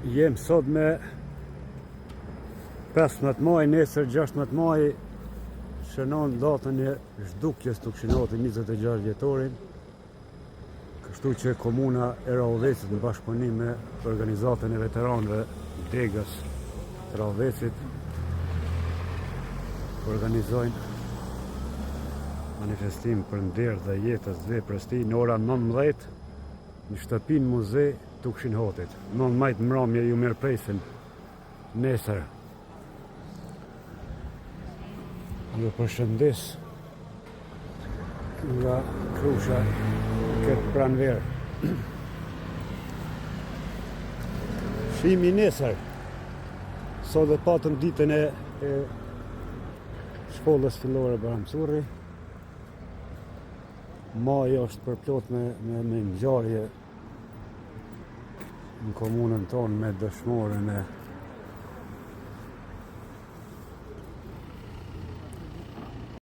Jem sot me 15 maj, nesër 16 maj, shënon datën e zhdukjes të Këshillonit 26 vjetorin. Kështu që komuna e Rahovecit në bashkëpunim me organizatën e veteranëve Degës të Rahovecit organizojnë manifestim për nder dhe jetës dhe veprës tij në ora 19 në shtëpinë muze të Këshillonit. 19 mramje ju mirëpresin nesër. Ju përshëndes nga Krusha këtë pranverë. Shihemi nesër. Sot dhe patëm ditën e shkollës fillore Baramsurri. Maji është përplot me ngjarje në komunën tonë me dëshmorën e